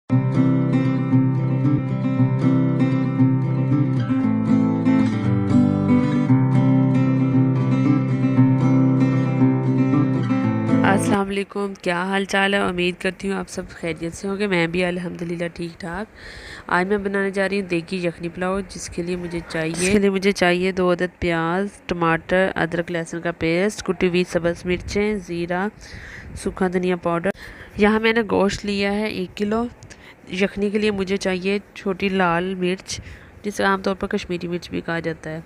अस्सलाम वालेकुम, क्या हाल चाल है। उम्मीद करती हूँ आप सब खैरियत से होंगे। मैं भी अल्हम्दुलिल्लाह ठीक ठाक। आज मैं बनाने जा रही हूँ देगी यखनी पुलाव, जिसके लिए मुझे चाहिए 2 अदद प्याज, टमाटर, अदरक लहसुन का पेस्ट, कुटी हुई सब्ज़ मिर्चें, ज़ीरा, सूखा धनिया पाउडर। यहाँ मैंने गोश्त लिया है 1 किलो। यखनी के लिए मुझे चाहिए छोटी लाल मिर्च, जिसे आमतौर पर कश्मीरी मिर्च भी कहा जाता है,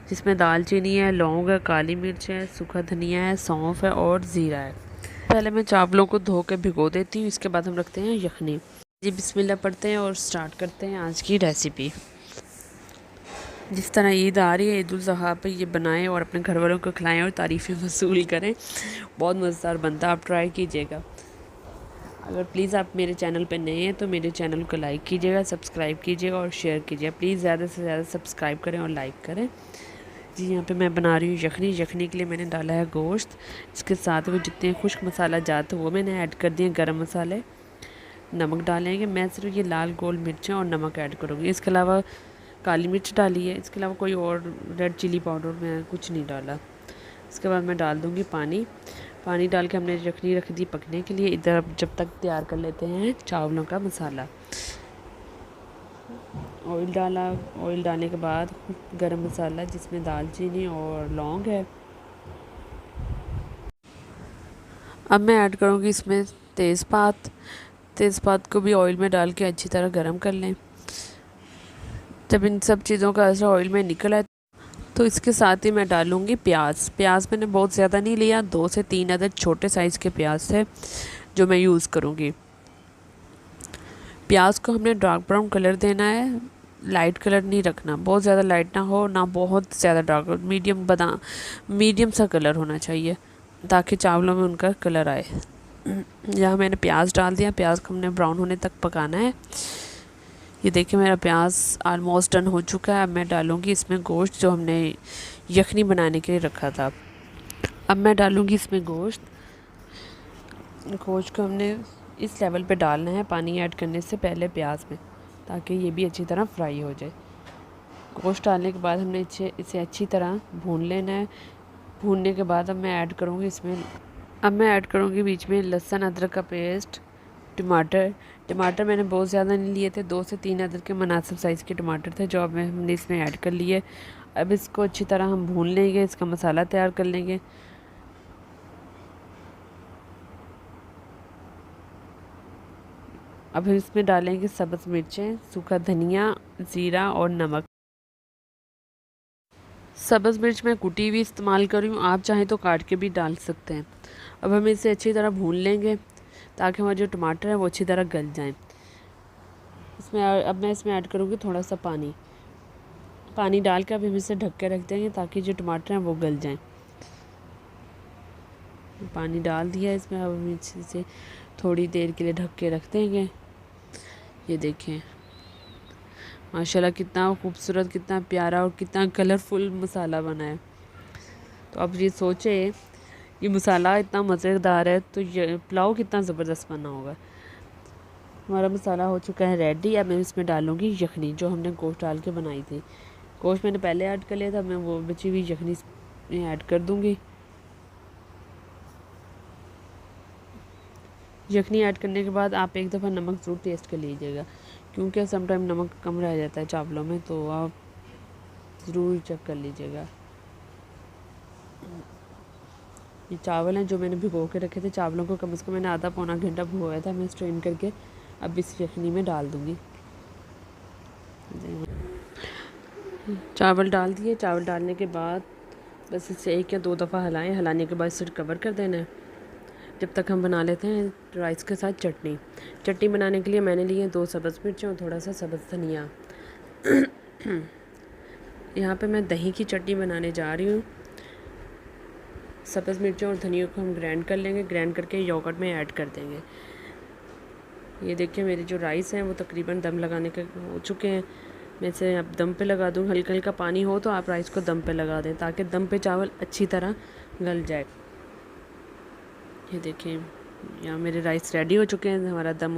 जिसमें दालचीनी है, लौंग है, काली मिर्च है, सूखा धनिया है, सौंफ है और ज़ीरा है। पहले मैं चावलों को धो के भिगो देती हूँ, इसके बाद हम रखते हैं यखनी। जी बिस्मिल्लाह पढ़ते हैं और स्टार्ट करते हैं आज की रेसिपी। जिस तरह ईद आ रही है, ईद उल ज़ुहा पे ये बनाएं और अपने घर वालों को खिलाएं और तारीफ़ें वसूल करें। बहुत मज़ेदार बनता है, आप ट्राई कीजिएगा। अगर प्लीज़ आप मेरे चैनल पे नए हैं तो मेरे चैनल को लाइक कीजिएगा, सब्सक्राइब कीजिएगा और शेयर कीजिएगा। प्लीज़ ज़्यादा से ज़्यादा सब्सक्राइब करें और लाइक करें। जी यहाँ पे मैं बना रही हूँ यखनी। यखनी के लिए मैंने डाला है गोश्त, इसके साथ वो जितने खुश्क मसाला जाते वो मैंने ऐड कर दिए, गरम मसाले, नमक डालेंगे। मैं सिर्फ ये लाल गोल मिर्चें और नमक ऐड करूँगी, इसके अलावा काली मिर्च डाली है, इसके अलावा कोई और रेड चिली पाउडर मैं कुछ नहीं डाला। इसके बाद मैं डाल दूँगी पानी डाल के हमने यखनी रख दी पकने के लिए। इधर जब तक तैयार कर लेते हैं चावलों का मसाला। ऑयल डालने के बाद गरम मसाला, जिसमें दालचीनी और लौंग है। अब मैं ऐड करूँगी इसमें तेज़पात को भी ऑयल में डाल के अच्छी तरह गरम कर लें। जब इन सब चीज़ों का असर ऑयल में निकल आए तो इसके साथ ही मैं डालूँगी प्याज मैंने बहुत ज़्यादा नहीं लिया, 2 से 3 अदद छोटे साइज़ के प्याज थे जो मैं यूज़ करूँगी। प्याज को हमने डार्क ब्राउन कलर देना है, लाइट कलर नहीं रखना, बहुत ज़्यादा लाइट ना हो ना बहुत ज़्यादा डार्क, मीडियम सा कलर होना चाहिए ताकि चावलों में उनका कलर आए। यहाँ मैंने प्याज डाल दिया, प्याज को हमने ब्राउन होने तक पकाना है। ये देखिए मेरा प्याज ऑलमोस्ट डन हो चुका है। अब मैं डालूँगी इसमें गोश्त जो हमने यखनी बनाने के लिए रखा था। अब मैं डालूँगी इसमें गोश्त को हमने इस लेवल पे डालना है पानी ऐड करने से पहले प्याज में, ताकि ये भी अच्छी तरह फ्राई हो जाए। गोश्त डालने के बाद हमने इसे अच्छी तरह भून लेना है। भूनने के बाद अब मैं ऐड करूँगी बीच में लहसुन अदरक का पेस्ट, टमाटर मैंने बहुत ज़्यादा नहीं लिए थे, 2 से 3 अदद के मुनासिब साइज़ के टमाटर थे जो अब हमने इसमें ऐड कर लिए। अब इसको अच्छी तरह हम भून लेंगे, इसका मसाला तैयार कर लेंगे। अब हम इसमें डालेंगे सब्ज़ मिर्चें, सूखा धनिया, ज़ीरा और नमक। सब्ज़ मिर्च मैं कुटी हुई इस्तेमाल कर रही हूँ, आप चाहें तो काट के भी डाल सकते हैं। अब हम इसे अच्छी तरह भून लेंगे ताकि हमारे जो टमाटर है वो अच्छी तरह गल जाएं। अब मैं इसमें ऐड करूँगी थोड़ा सा पानी डाल के अब हम इसे ढक के रख देंगे ताकि जो टमाटर हैं वो गल जाएं। पानी डाल दिया इसमें, अब हम इसे थोड़ी देर के लिए ढक के रख देंगे। ये देखें माशाल्लाह कितना खूबसूरत, कितना प्यारा और कितना कलरफुल मसाला बना है। तो अब ये सोचे ये मसाला इतना मज़ेदार है तो ये पुलाव कितना ज़बरदस्त बना होगा। हमारा मसाला हो चुका है रेडी। अब मैं इसमें डालूँगी यखनी जो हमने गोश्त डाल के बनाई थी। गोश्त मैंने पहले ऐड कर लिया था, मैं वो बची हुई यखनी इसमें ऐड कर दूँगी। यखनी ऐड करने के बाद आप एक दफ़ा नमक ज़रूर टेस्ट कर लीजिएगा, क्योंकि समटाइम नमक कम रह जाता है चावलों में, तो आप ज़रूर चेक कर लीजिएगा। ये चावल हैं जो मैंने भिगो के रखे थे, चावलों को कम से कम मैंने आधा पौना घंटा भिगोया था। मैं स्ट्रेन करके अब इस यखनी में डाल दूँगी। चावल डाल दिए। चावल डालने के बाद बस इसे 1 या 2 दफ़ा हिलाने के बाद इसे कवर कर देना है जब तक हम बना लेते हैं राइस के साथ चटनी बनाने के लिए मैंने लिए 2 सब्ज़ मिर्चें और थोड़ा सा सब्ज़ धनिया। यहाँ पे मैं दही की चटनी बनाने जा रही हूँ। सब्ज़ मिर्चें और धनिया को हम ग्राइंड कर लेंगे, ग्राइंड करके योगर्ट में ऐड कर देंगे। ये देखिए मेरे जो राइस हैं वो तकरीबन दम लगाने के हो चुके हैं। मैं इसे अब दम पे लगा दूँ। हल्का हल्का पानी हो तो आप राइस को दम पे लगा दें ताकि दम पे चावल अच्छी तरह गल जाए। ये देखिए यहाँ मेरे राइस रेडी हो चुके हैं। हमारा दम